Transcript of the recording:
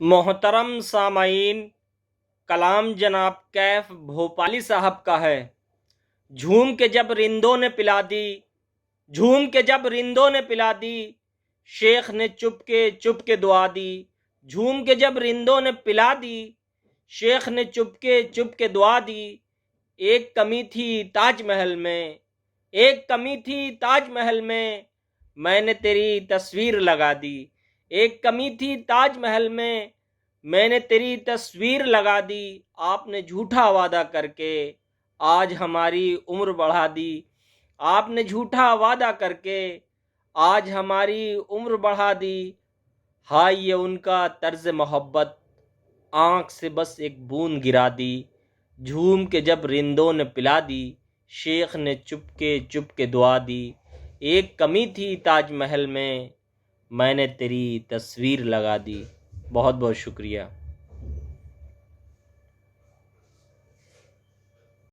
محترم سامعین، کلام جناب کیف بھوپالی صاحب کا ہے۔ جھوم کے جب رندوں نے پلا دی، جھوم کے جب رندوں نے پلا دی، شیخ نے چپ کے دعا دی۔ جھوم کے جب رندوں نے پلا دی، شیخ نے چپ کے دعا دی۔ ایک کمی تھی تاج محل میں، ایک کمی تھی تاج محل میں نے تیری تصویر لگا دی۔ ایک کمی تھی تاج محل میں نے تیری تصویر لگا دی۔ آپ نے جھوٹا وعدہ کر کے آج ہماری عمر بڑھا دی۔ آپ نے جھوٹا وعدہ کر کے آج ہماری عمر بڑھا دی۔ ہائے یہ ان کا طرز محبت، آنکھ سے بس ایک بوند گرا دی۔ جھوم کے جب رندوں نے پلا دی، شیخ نے چپ کے دعا دی۔ ایک کمی تھی تاج محل میں نے تیری تصویر لگا دی۔ بہت بہت شکریہ۔